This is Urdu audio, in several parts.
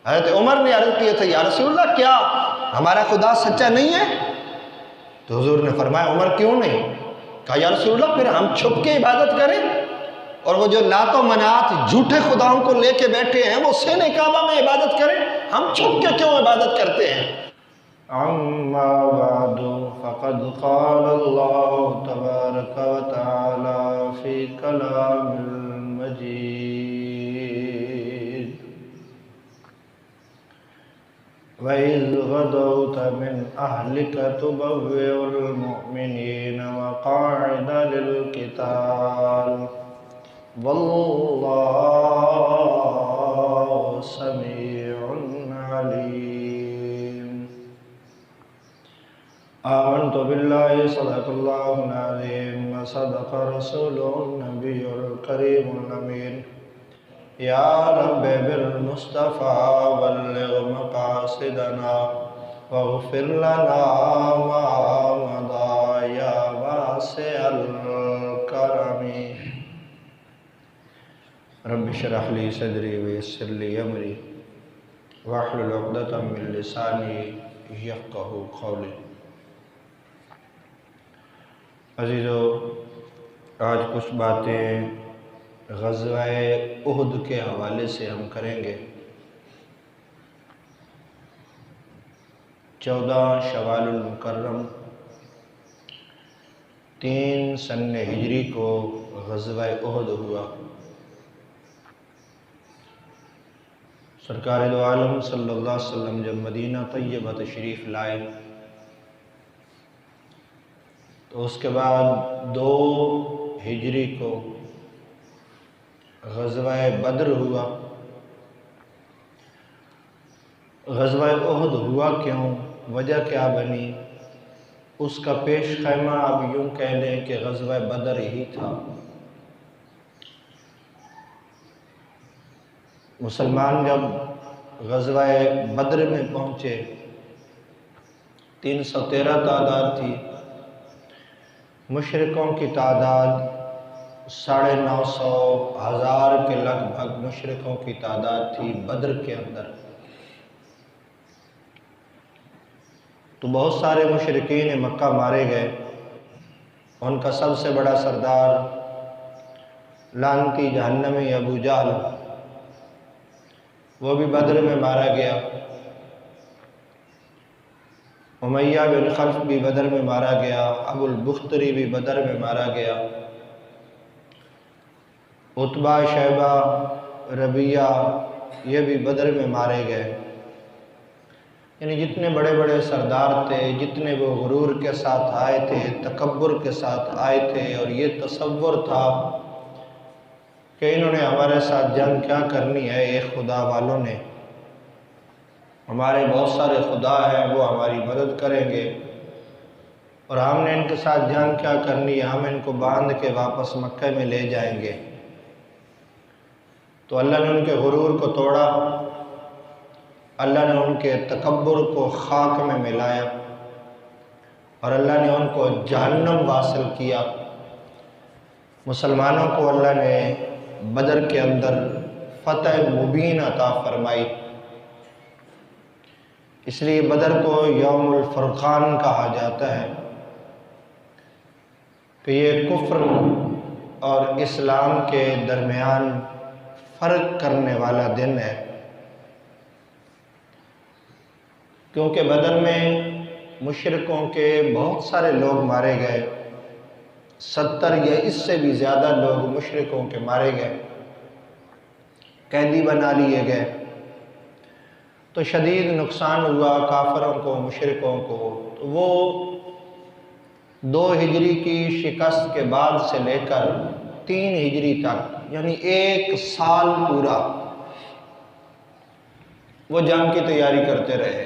حضرت عمر نے عرض کیا تھا یا رسول اللہ کیا ہمارا خدا سچا نہیں ہے؟ تو حضور نے فرمایا عمر کیوں نہیں؟ کہا یا رسول اللہ پھر ہم چھپ کے عبادت کریں؟ اور وہ جو لات و منات جھوٹے خداؤں کو لے کے بیٹھے ہیں وہ سین کعبہ میں عبادت کریں، ہم چھپ کے کیوں عبادت کرتے ہیں؟ اما بعد فقد قال اللہ تبارک و تعالی فی کلام المجید وَإِذْ غَدَوْتَ مِنْ أَهْلِكَ تُبَوِّئُ الْمُؤْمِنِينَ مَقَاعِدَ لِلْقِتَالِ وَاللَّهُ سَمِيعٌ عَلِيمٌ آمنت بالله صدق الله العظيم وصدق رسوله النبي الكريم الأمين یا رب بالمصطفى بلغ مقاصدنا واغفر لنا ما مضى یا واسع الکرم رب اشرح لي صدري ويسر لي امري واحلل عقدة من لساني يفقهوا قولي۔ عزیزو، آج کچھ باتیں غزوہ احد کے حوالے سے ہم کریں گے۔ 14 شوال المکرم 3 سن ہجری کو غزوہ احد ہوا۔ سرکار دو عالم صلی اللہ علیہ وسلم جب مدینہ طیبہ تشریف لائے تو اس کے بعد 2 ہجری کو غزوہ بدر ہوا۔ غزوہ احد ہوا کیوں، وجہ کیا بنی، اس کا پیش خیمہ اب یوں کہہ لیں کہ غزوہ بدر ہی تھا۔ مسلمان جب غزوہ بدر میں پہنچے 313 تعداد تھی، مشرکوں کی تعداد 950,000 کے لگ بھگ مشرکوں کی تعداد تھی بدر کے اندر۔ تو بہت سارے مشرکین مکہ مارے گئے۔ ان کا سب سے بڑا سردار لعنتی جہنمی ابو جہل، وہ بھی بدر میں مارا گیا۔ امیہ بن خلف بھی بدر میں مارا گیا، ابو البختری بھی بدر میں مارا گیا، عتبہ، شیبہ، ربیہ یہ بھی بدر میں مارے گئے۔ یعنی جتنے بڑے بڑے سردار تھے، جتنے وہ غرور کے ساتھ آئے تھے، تکبر کے ساتھ آئے تھے، اور یہ تصور تھا کہ انہوں نے ہمارے ساتھ جنگ کیا کرنی ہے، ایک خدا والوں نے، ہمارے بہت سارے خدا ہیں وہ ہماری مدد کریں گے، اور ہم نے ان کے ساتھ جنگ کیا کرنی ہے، ہم ان کو باندھ کے واپس مکہ میں لے جائیں گے۔ تو اللہ نے ان کے غرور کو توڑا، اللہ نے ان کے تکبر کو خاک میں ملایا، اور اللہ نے ان کو جہنم واصل کیا۔ مسلمانوں کو اللہ نے بدر کے اندر فتح مبین عطا فرمائی۔ اس لیے بدر کو یوم الفرقان کہا جاتا ہے کہ یہ کفر اور اسلام کے درمیان فرق کرنے والا دن ہے، کیونکہ بدر میں مشرکوں کے بہت سارے لوگ مارے گئے، 70 یا اس سے بھی زیادہ لوگ مشرکوں کے مارے گئے، قیدی بنا لیے گئے۔ تو شدید نقصان ہوا کافروں کو، مشرکوں کو۔ تو وہ 2 ہجری کی شکست کے بعد سے لے کر 3 ہجری تک، یعنی 1 سال پورا وہ جنگ کی تیاری کرتے رہے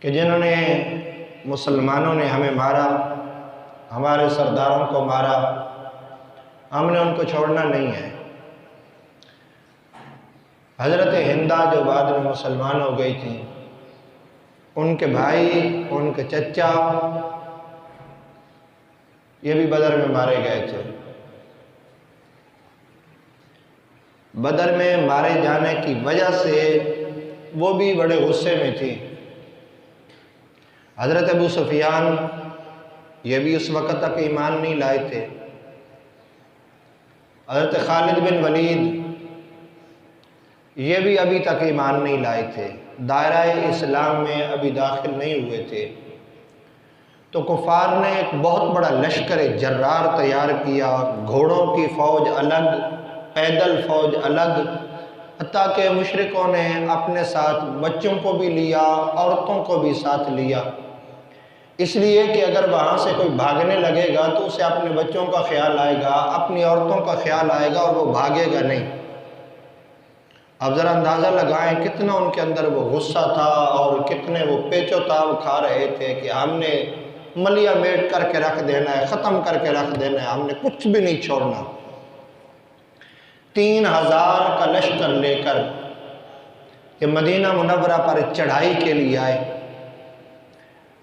کہ جنہوں نے مسلمانوں نے ہمیں مارا، ہمارے سرداروں کو مارا، ہم نے ان کو چھوڑنا نہیں ہے۔ حضرت ہندہ جو بعد میں مسلمان ہو گئی تھی، ان کے بھائی، ان کے چچا یہ بھی بدر میں مارے گئے تھے۔ بدر میں مارے جانے کی وجہ سے وہ بھی بڑے غصے میں تھی۔ حضرت ابو سفیان یہ بھی اس وقت تک ایمان نہیں لائے تھے۔ حضرت خالد بن ولید یہ بھی ابھی تک ایمان نہیں لائے تھے، دائرہ اسلام میں ابھی داخل نہیں ہوئے تھے۔ تو کفار نے ایک بہت بڑا لشکر جرار تیار کیا، گھوڑوں کی فوج الگ، پیدل فوج الگ، حتیٰ کہ مشرکوں نے اپنے ساتھ بچوں کو بھی لیا، عورتوں کو بھی ساتھ لیا، اس لیے کہ اگر وہاں سے کوئی بھاگنے لگے گا تو اسے اپنے بچوں کا خیال آئے گا، اپنی عورتوں کا خیال آئے گا اور وہ بھاگے گا نہیں۔ اب ذرا اندازہ لگائیں کتنا ان کے اندر وہ غصہ تھا اور کتنے وہ پیچ و تاب کھا رہے تھے کہ ہم نے ملیا میٹ کر کے رکھ دینا ہے، ختم کر کے رکھ دینا ہے، ہم نے کچھ بھی نہیں چھوڑنا۔ 3000 کا لشکر لے کر کہ مدینہ منورہ پر چڑھائی کے لیے آئے،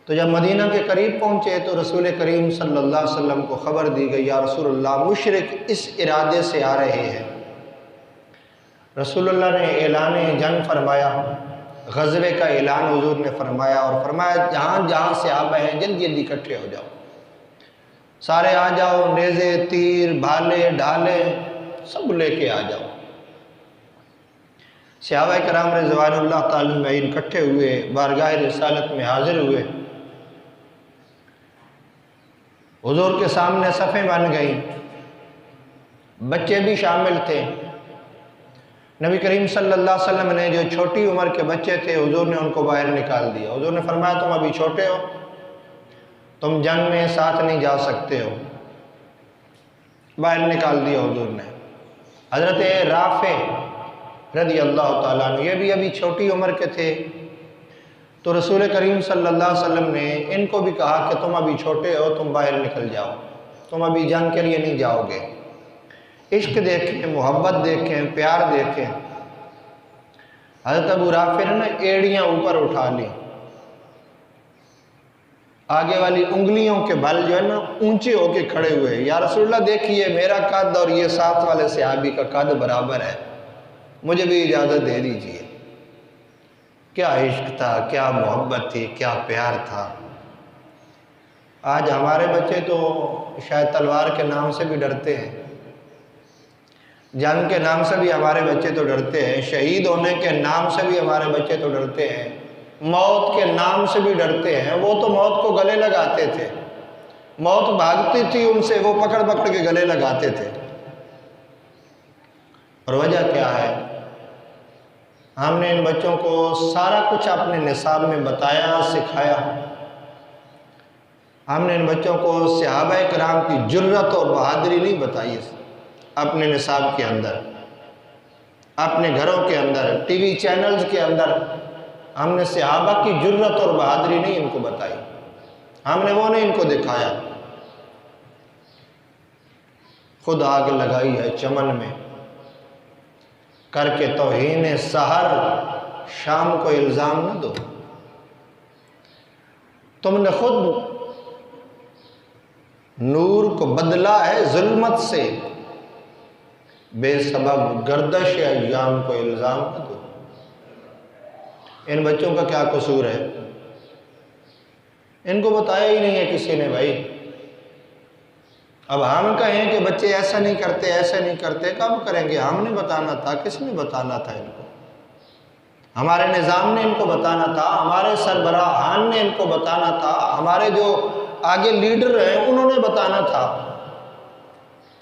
تو جب مدینہ کے قریب پہنچے تو رسول کریم صلی اللہ علیہ وسلم کو خبر دی گئی، یا رسول اللہ مشرک اس ارادے سے آ رہے ہیں۔ رسول اللہ نے اعلان جنگ فرمایا، غزوے کا اعلان حضور نے فرمایا، اور فرمایا جہاں جہاں سے صحابہ ہیں جلدی جلدی اکٹھے ہو جاؤ، سارے آ جاؤ، نیزے، تیر، بھالے، ڈھالے سب لے کے آ جاؤ۔ صحابہ کرام رضوان اللہ تعالی اجمعین اکٹھے ہوئے، بارگاہ رسالت میں حاضر ہوئے، حضور کے سامنے صفیں بن گئیں، بچے بھی شامل تھے۔ نبی کریم صلی اللہ علیہ وسلم نے جو چھوٹی عمر کے بچے تھے حضور نے ان کو باہر نکال دیا۔ حضور نے فرمایا تم ابھی چھوٹے ہو، تم جنگ میں ساتھ نہیں جا سکتے ہو، باہر نکال دیا حضور نے۔ حضرت رافع رضی اللہ تعالیٰ عنہ یہ بھی ابھی چھوٹی عمر کے تھے، تو رسول کریم صلی اللہ علیہ وسلم نے ان کو بھی کہا کہ تم ابھی چھوٹے ہو، تم باہر نکل جاؤ، تم ابھی جنگ کے لیے نہیں جاؤ گے۔ عشق دیکھیں، محبت دیکھیں، پیار دیکھیں۔ حضرت ابو رافع نے ایڑیاں اوپر اٹھا لی، آگے والی انگلیوں کے بل جو ہے نا اونچے ہو کے کھڑے ہوئے، یا رسول اللہ دیکھیے میرا قد اور یہ ساتھ والے صحابی کا قد برابر ہے، مجھے بھی اجازت دے دیجئے۔ کیا عشق تھا، کیا محبت تھی، کیا پیار تھا۔ آج ہمارے بچے تو شاید تلوار کے نام سے بھی ڈرتے ہیں، جنگ کے نام سے بھی ہمارے بچے تو ڈرتے ہیں، شہید ہونے کے نام سے بھی ہمارے بچے تو ڈرتے ہیں، موت کے نام سے بھی ڈرتے ہیں۔ وہ تو موت کو گلے لگاتے تھے، موت بھاگتی تھی ان سے، وہ پکڑ پکڑ کے گلے لگاتے تھے۔ اور وجہ کیا ہے؟ ہم نے ان بچوں کو سارا کچھ اپنے نصاب میں بتایا، سکھایا۔ ہم نے ان بچوں کو صحابہ کرام کی جرأت اور بہادری نہیں بتائی اپنے نصاب کے اندر، اپنے گھروں کے اندر، ٹی وی چینلز کے اندر ہم نے صحابہ کی جرأت اور بہادری نہیں ان کو بتائی، ہم نے وہ نہیں ان کو دکھایا۔ خود آگ لگائی ہے چمن میں، کر کے توہین سحر، شام کو الزام نہ دو۔ تم نے خود نور کو بدلا ہے ظلمت سے، بے سبب گردش ایام کو الزام نہ دو۔ ان بچوں کا کیا قصور ہے؟ ان کو بتایا ہی نہیں ہے کسی نے بھائی۔ اب ہم کہیں کہ بچے ایسا نہیں کرتے، ایسا نہیں کرتے، کب کریں گے؟ ہم نے بتانا تھا، کس نے بتانا تھا ان کو؟ ہمارے نظام نے ان کو بتانا تھا، ہمارے سربراہان نے ان کو بتانا تھا، ہمارے جو آگے لیڈر ہیں انہوں نے بتانا تھا۔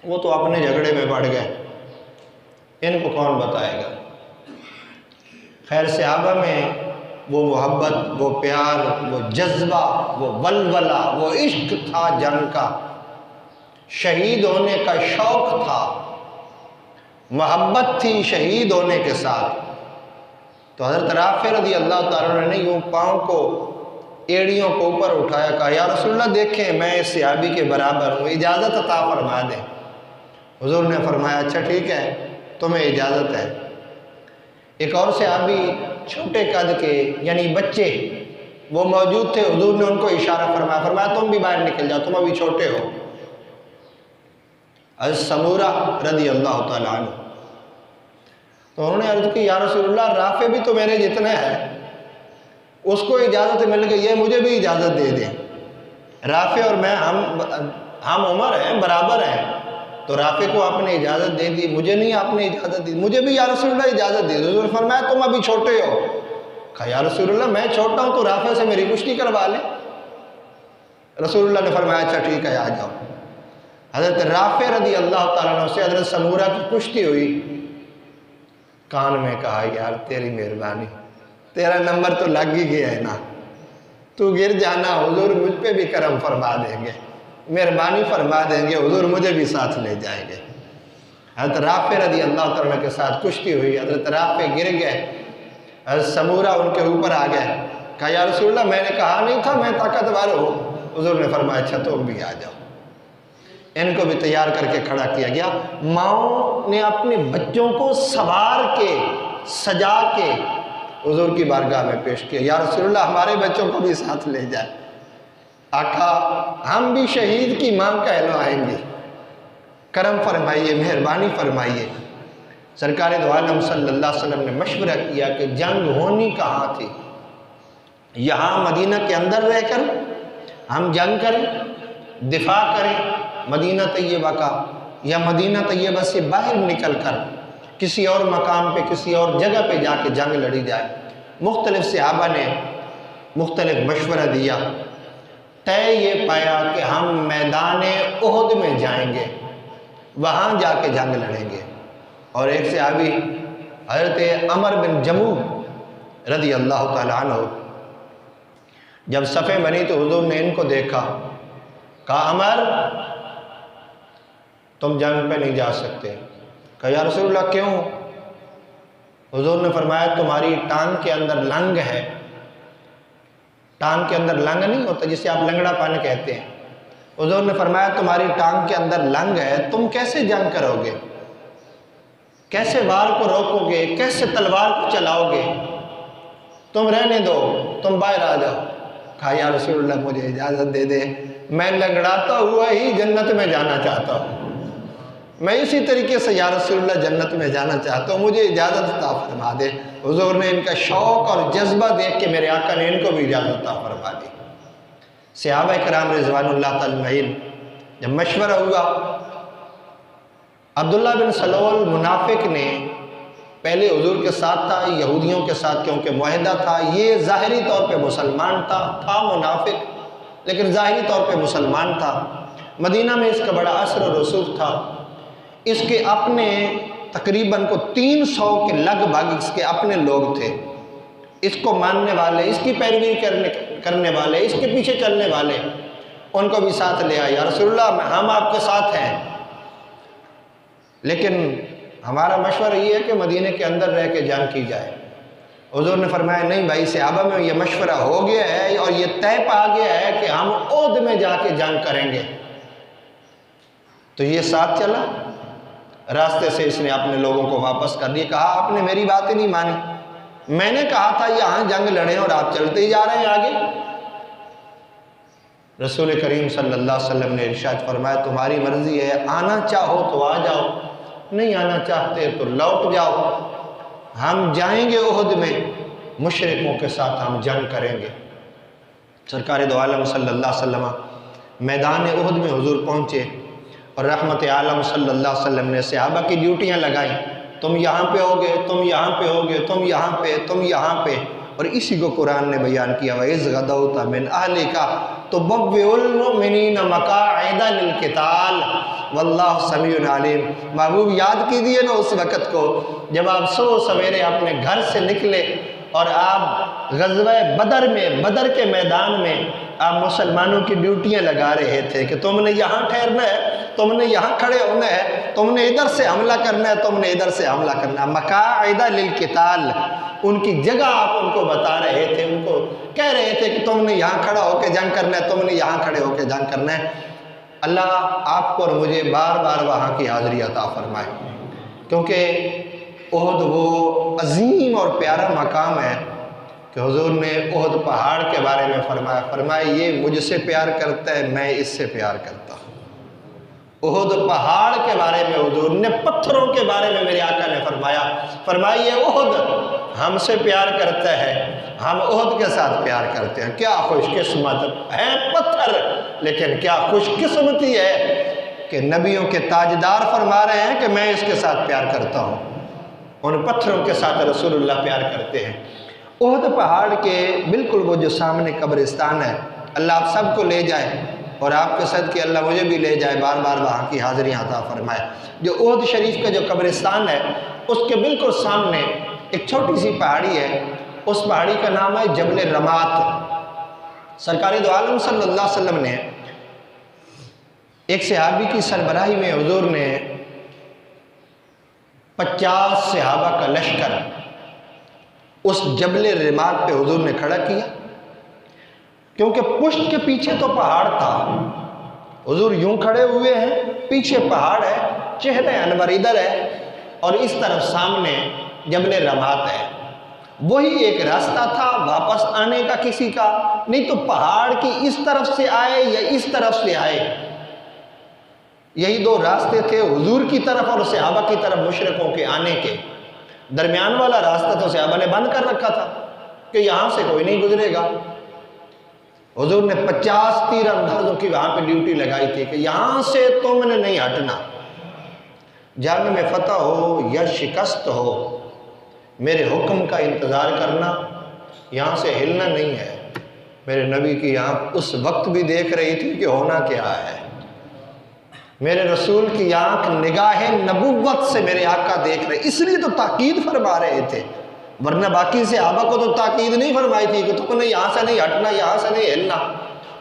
وہ تو اپنے جھگڑے میں پڑ گئے، ان کو کون بتائے گا؟ خیر، صحابہ میں وہ محبت، وہ پیار، وہ جذبہ، وہ ولولہ، وہ عشق تھا جنگ کا، شہید ہونے کا شوق تھا، محبت تھی شہید ہونے کے ساتھ۔ تو حضرت رافع رضی اللہ تعالیٰ عنہ نے یوں پاؤں کو، ایڑیوں کو اوپر اٹھایا، کہا یا رسول اللہ دیکھیں میں اس صحابی کے برابر ہوں، اجازت عطا فرما دیں۔ حضور نے فرمایا اچھا ٹھیک ہے، تمہیں اجازت ہے۔ ایک اور صحابی چھوٹے قد کے یعنی بچے وہ موجود تھے، حضور نے ان کو اشارہ فرمایا تم بھی باہر نکل جاؤ، تم ابھی چھوٹے ہو۔ حضرت سمورہ رضی اللہ تعالیٰ عنہ تو انہوں نے عرض کی یا رسول اللہ رافع بھی تو میرے جتنا ہے، اس کو اجازت مل گئی ہے، مجھے بھی اجازت دے دیں۔ رافع اور میں ہم عمر ہیں، برابر ہیں، تو رافع کو آپ نے اجازت دے دی، مجھے نہیں آپ نے اجازت دی، مجھے بھی یا رسول اللہ اجازت دی۔ حضور نے فرمایا تم ابھی چھوٹے ہو۔ کہا یا رسول اللہ میں چھوٹا ہوں تو رافع سے میری کشتی کروا لیں۔ رسول اللہ نے فرمایا اچھا ٹھیک ہے آ جاؤ۔ حضرت رافع رضی اللہ تعالیٰ عنہ سے حضرت سمورہ کی کشتی ہوئی، کان میں کہا یار تیری مہربانی، تیرا نمبر تو لگ ہی گیا ہے نا، تو گر جانا حضور مجھ پہ بھی کرم فرما دیں گے، مہربانی فرما دیں گے، حضور مجھے بھی ساتھ لے جائیں گے۔ حضرت رافع رضی اللہ تعالیٰ کے ساتھ کشتی ہوئی، حضرت رافع گر گئے، حضرت سمورہ ان کے اوپر آ گئے۔ کہا یا رسول اللہ میں نے کہا نہیں تھا میں طاقتور ہوں۔ حضور نے فرمایا اچھا تم بھی آ جاؤ۔ ان کو بھی تیار کر کے کھڑا کیا گیا۔ ماؤں نے اپنے بچوں کو سوار کے سجا کے حضور کی بارگاہ میں پیش کیا، یا رسول اللہ ہمارے بچوں کو بھی ساتھ لے جائے۔ آقا ہم بھی شہید کی ماں کہلوائیں گے، کرم فرمائیے، مہربانی فرمائیے۔ سرکار دو عالم صلی اللہ علیہ وسلم نے مشورہ کیا کہ جنگ ہونی کہاں تھی؟ یہاں مدینہ کے اندر رہ کر ہم جنگ کریں، دفاع کریں مدینہ طیبہ کا، یا مدینہ طیبہ سے باہر نکل کر کسی اور مقام پہ کسی اور جگہ پہ جا کے جنگ لڑی جائے؟ مختلف صحابہ نے مختلف مشورہ دیا، طے یہ پایا کہ ہم میدان احد میں جائیں گے، وہاں جا کے جنگ لڑیں گے۔ اور ایک صحابی حضرت عمر بن جموح رضی اللہ تعالیٰ عنہ، جب صفیں بنی تو حضور نے ان کو دیکھا، کہا عمر تم جنگ پہ نہیں جا سکتے۔ کہا یا رسول اللہ کیوں؟ حضور نے فرمایا تمہاری ٹانگ کے اندر لنگ ہے۔ ٹانگ کے اندر لنگ نہیں ہوتا جسے آپ لنگڑا پن کہتے ہیں۔ حضور نے فرمایا تمہاری ٹانگ کے اندر لنگ ہے، تم کیسے جنگ کرو گے؟ کیسے وار کو روکو گے؟ کیسے تلوار کو چلاؤ گے؟ تم رہنے دو، تم باہر آ جاؤ۔ کہا یا رسول اللہ مجھے اجازت دے دے، میں لنگڑاتا ہوا ہی جنت میں جانا چاہتا ہوں، میں اسی طریقے سے یا رسول اللہ جنت میں جانا چاہتا ہوں، مجھے اجازت عطا فرما دے۔ حضور نے ان کا شوق اور جذبہ دیکھ کے میرے آقا نے ان کو بھی اجازت عطا فرما دی۔ صحابہ کرام رضوان اللہ تعالی اجمعین جب مشورہ ہوا، عبداللہ بن سلول منافق نے پہلے حضور کے ساتھ تھا، یہودیوں کے ساتھ کیونکہ معاہدہ تھا، یہ ظاہری طور پہ مسلمان تھا منافق لیکن ظاہری طور پہ مسلمان تھا۔ مدینہ میں اس کا بڑا اثر و رسوخ تھا۔ اس کے اپنے تقریباً کو 300 کے لگ بھگ اس کے اپنے لوگ تھے، اس کو ماننے والے، اس کی پیروی کرنے والے، اس کے پیچھے چلنے والے۔ ان کو بھی ساتھ لے آئے، یا رسول اللہ ہم آپ کے ساتھ ہیں، لیکن ہمارا مشورہ یہ ہے کہ مدینہ کے اندر رہ کے جنگ کی جائے۔ حضور نے فرمایا نہیں بھائی، صحابہ میں یہ مشورہ ہو گیا ہے اور یہ طے پا گیا ہے کہ ہم احد میں جا کے جنگ کریں گے۔ تو یہ ساتھ چلا، راستے سے اس نے اپنے لوگوں کو واپس کر دیا، کہا آپ نے میری باتیں نہیں مانی، میں نے کہا تھا یہاں جنگ لڑیں اور آپ چلتے ہی جا رہے ہیں آگے۔ رسول کریم صلی اللہ علیہ وسلم نے ارشاد فرمایا تمہاری مرضی ہے، آنا چاہو تو آ جاؤ، نہیں آنا چاہتے تو لوٹ جاؤ، ہم جائیں گے احد میں، مشرکوں کے ساتھ ہم جنگ کریں گے۔ سرکار دو عالم صلی اللہ علیہ وسلم میدان احد میں حضور پہنچے اور رحمت عالم صلی اللہ علیہ وسلم نے صحابہ کی ڈیوٹیاں لگائیں، تم یہاں پہ ہوگے، تم یہاں پہ ہوگے، تم یہاں پہ، تم یہاں پہ۔ اور اسی کو قرآن نے بیان کیا وَإِذْ غَدَوْتَ مِنْ أَهْلِكَ تُبَوِّئُ الْمُؤْمِنِينَ مَقَاعِدَ لِلْقِتَالِ وَاللَّهُ سَمِيعٌ عَلِيمٌ۔ محبوب یاد کیجئے نا اس وقت کو جب آپ سویرے اپنے گھر سے نکلے اور آپ غزوہ بدر میں، بدر کے میدان میں آپ مسلمانوں کی ڈیوٹیاں لگا رہے تھے کہ تم نے یہاں ٹھہرنا ہے، تم نے یہاں کھڑے ہونا ہے، تم نے ادھر سے حملہ کرنا ہے، تم نے ادھر سے حملہ کرنا ہے۔ مقاعد للقتال، ان کی جگہ آپ ان کو بتا رہے تھے، ان کو کہہ رہے تھے کہ تم نے یہاں کھڑا ہو کے جنگ کرنا ہے، تم نے یہاں کھڑے ہو کے جنگ کرنا ہے۔ اللہ آپ کو اور مجھے بار بار وہاں کی حاضری عطا فرمائے، کیونکہ احد وہ عظیم اور پیارا مقام ہے کہ حضور نے احد پہاڑ کے بارے میں فرمایا یہ مجھ سے پیار کرتا ہے، میں اس سے پیار کرتا ہوں۔ احد پہاڑ کے بارے میں حضور نے، پتھروں کے بارے میں میرے آقا نے فرمایا یہ احد ہم سے پیار کرتا ہے، ہم احد کے ساتھ پیار کرتے ہیں۔ کیا خوش قسمت ہے پتھر، لیکن کیا خوش قسمتی ہے کہ نبیوں کے تاجدار فرما رہے ہیں کہ میں اس کے ساتھ پیار کرتا ہوں۔ ان پتھروں کے ساتھ رسول اللہ پیار کرتے ہیں۔ احد پہاڑ کے بالکل وہ جو سامنے قبرستان ہے، اللہ آپ سب کو لے جائے اور آپ کے صدقے اللہ مجھے بھی لے جائے، بار بار وہاں کی حاضری عطا فرمائے۔ جو احد شریف کا جو قبرستان ہے، اس کے بالکل سامنے ایک چھوٹی سی پہاڑی ہے، اس پہاڑی کا نام ہے جبل رمات۔ سرکار دو عالم صلی اللہ علیہ وسلم نے ایک صحابی کی سربراہی میں حضور نے 50 صحابہ کا لشکر اس جبل رمات پہ حضور نے کھڑا کیا، کیونکہ پشت کے پیچھے تو پہاڑ تھا، حضور یوں کھڑے ہوئے ہیں، پیچھے پہاڑ ہے، چہرہ انور ادھر ہے اور اس طرف سامنے جبل رمات ہے۔ وہی ایک راستہ تھا واپس آنے کا کسی کا، نہیں تو پہاڑ کی اس طرف سے آئے یا اس طرف سے آئے، یہی دو راستے تھے، حضور کی طرف اور صحابہ کی طرف مشرکوں کے آنے کے۔ درمیان والا راستہ تو صحابہ نے بند کر رکھا تھا کہ یہاں سے کوئی نہیں گزرے گا۔ حضور نے 50 تیر اندازوں کی وہاں پہ ڈیوٹی لگائی تھی کہ یہاں سے تم نے نہیں ہٹنا، جنگ میں فتح ہو یا شکست ہو، میرے حکم کا انتظار کرنا، یہاں سے ہلنا نہیں ہے۔ میرے نبی کی آنکھ اس وقت بھی دیکھ رہی تھی کہ ہونا کیا ہے، میرے رسول کی آنکھ نگاہ نبوت سے میرے آقا دیکھ رہے، اس لیے تو تاکید فرما رہے تھے، ورنہ باقی صحابہ کو تو تاکید نہیں فرمائی تھی کہ تم نے یہاں سے نہیں ہٹنا، یہاں سے نہیں ہلنا۔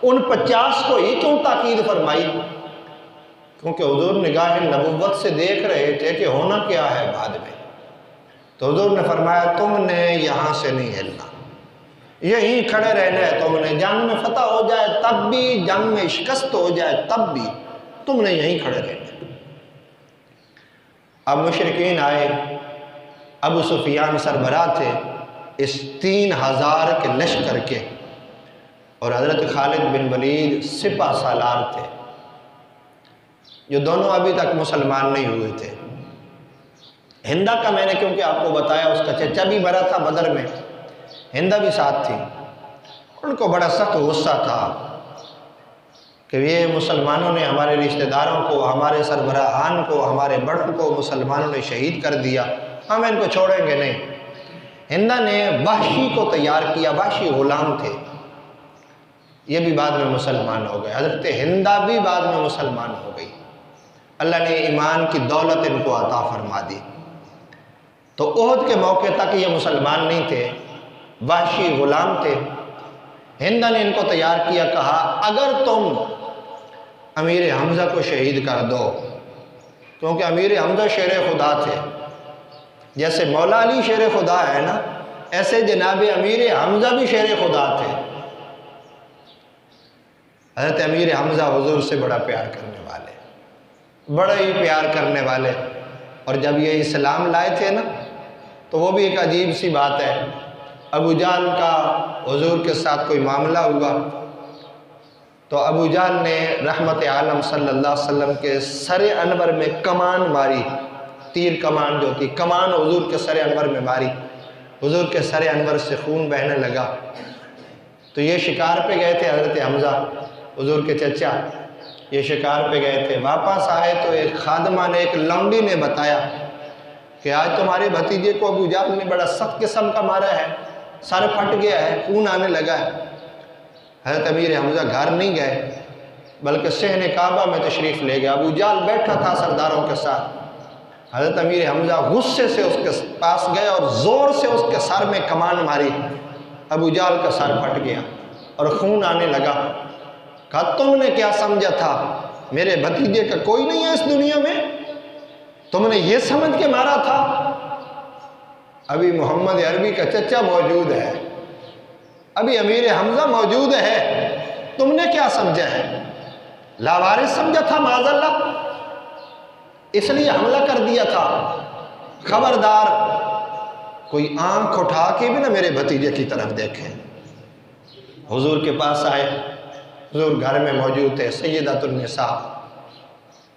ان 50 کو ہی کیوں تاکید فرمائی؟ کیونکہ حضور نگاہ نبوت سے دیکھ رہے تھے کہ ہونا کیا ہے بعد میں۔ تو حضور نے فرمایا تم نے یہاں سے نہیں ہلنا، یہیں کھڑے رہنا ہے، تم نے جنگ میں فتح ہو جائے تب بھی، جنگ میں شکست ہو جائے تب بھی تم نے یہیں کھڑے رہنا۔ اب مشرکین آئے، ابو سفیان سربراہ تھے اس 3000 کے لشکر کے، اور حضرت خالد بن ولید سپہ سالار تھے، جو دونوں ابھی تک مسلمان نہیں ہوئے تھے۔ ہندہ کا میں نے کیونکہ آپ کو بتایا اس کا چچا بھی مرا تھا بدر میں، ہندہ بھی ساتھ تھی، ان کو بڑا سخت غصہ تھا کہ یہ مسلمانوں نے ہمارے رشتہ داروں کو، ہمارے سربراہان کو، ہمارے بڑوں کو مسلمانوں نے شہید کر دیا، ہم ان کو چھوڑیں گے نہیں۔ ہندہ نے وحشی کو تیار کیا، وحشی غلام تھے، یہ بھی بعد میں مسلمان ہو گئے، حضرت ہندہ بھی بعد میں مسلمان ہو گئی، اللہ نے ایمان کی دولت ان کو عطا فرما دی۔ تو احد کے موقع تک یہ مسلمان نہیں تھے، وحشی غلام تھے۔ ہندہ نے ان کو تیار کیا، کہا اگر تم امیر حمزہ کو شہید کر دو، کیونکہ امیر حمزہ شیر خدا تھے، جیسے مولا علی شیر خدا ہے نا، ایسے جناب امیر حمزہ بھی شیر خدا تھے۔ حضرت امیر حمزہ حضور سے بڑا پیار کرنے والے، بڑا ہی پیار کرنے والے، اور جب یہ اسلام لائے تھے نا تو وہ بھی ایک عجیب سی بات ہے، ابو جہل کا حضور کے ساتھ کوئی معاملہ ہوا تو ابو جہل نے رحمت عالم صلی اللہ علیہ وسلم کے سر انور میں کمان ماری، تیر کمان جو تھی، کمان حضور کے سر انور میں ماری، حضور کے سر انور سے خون بہنے لگا۔ تو یہ شکار پہ گئے تھے حضرت حمزہ، حضور کے چچا، یہ شکار پہ گئے تھے، واپس آئے تو ایک خادمہ نے، ایک لونڈی نے بتایا کہ آج تمہارے بھتیجے کو ابو جہل نے بڑا سخت قسم کا مارا ہے، سر پھٹ گیا ہے، خون آنے لگا ہے۔ حضرت امیر حمزہ گھر نہیں گئے بلکہ صحن کعبہ میں تشریف لے گیا، ابو جہل بیٹھا تھا سرداروں کے ساتھ، حضرت امیر حمزہ غصے سے اس کے پاس گئے اور زور سے اس کے سر میں کمان ماری، ابو جہل کا سر پھٹ گیا اور خون آنے لگا۔ کہا تم نے کیا سمجھا تھا میرے بھتیجے کا کوئی نہیں ہے اس دنیا میں، تم نے یہ سمجھ کے مارا تھا؟ ابھی محمد عربی کا چچا موجود ہے، ابھی امیر حمزہ موجود ہے، تم نے کیا سمجھا ہے؟ لاوارث سمجھا تھا معاذ اللہ، اس لیے حملہ کر دیا تھا؟ خبردار کوئی آنکھ اٹھا کے بھی نہ میرے بھتیجے کی طرف دیکھیں۔ حضور کے پاس آئے، حضور گھر میں موجود تھے، سیدۃ النساء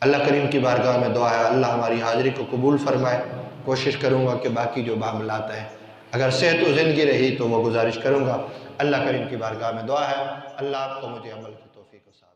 اللہ کریم کی بارگاہ میں دعا ہے اللہ ہماری حاضری کو قبول فرمائے۔ کوشش کروں گا کہ باقی جو معاملات ہیں اگر صحت و زندگی رہی تو وہ گزارش کروں گا۔ اللہ کریم کی بارگاہ میں دعا ہے اللہ آپ کو مجھے عمل کی توفیق عطا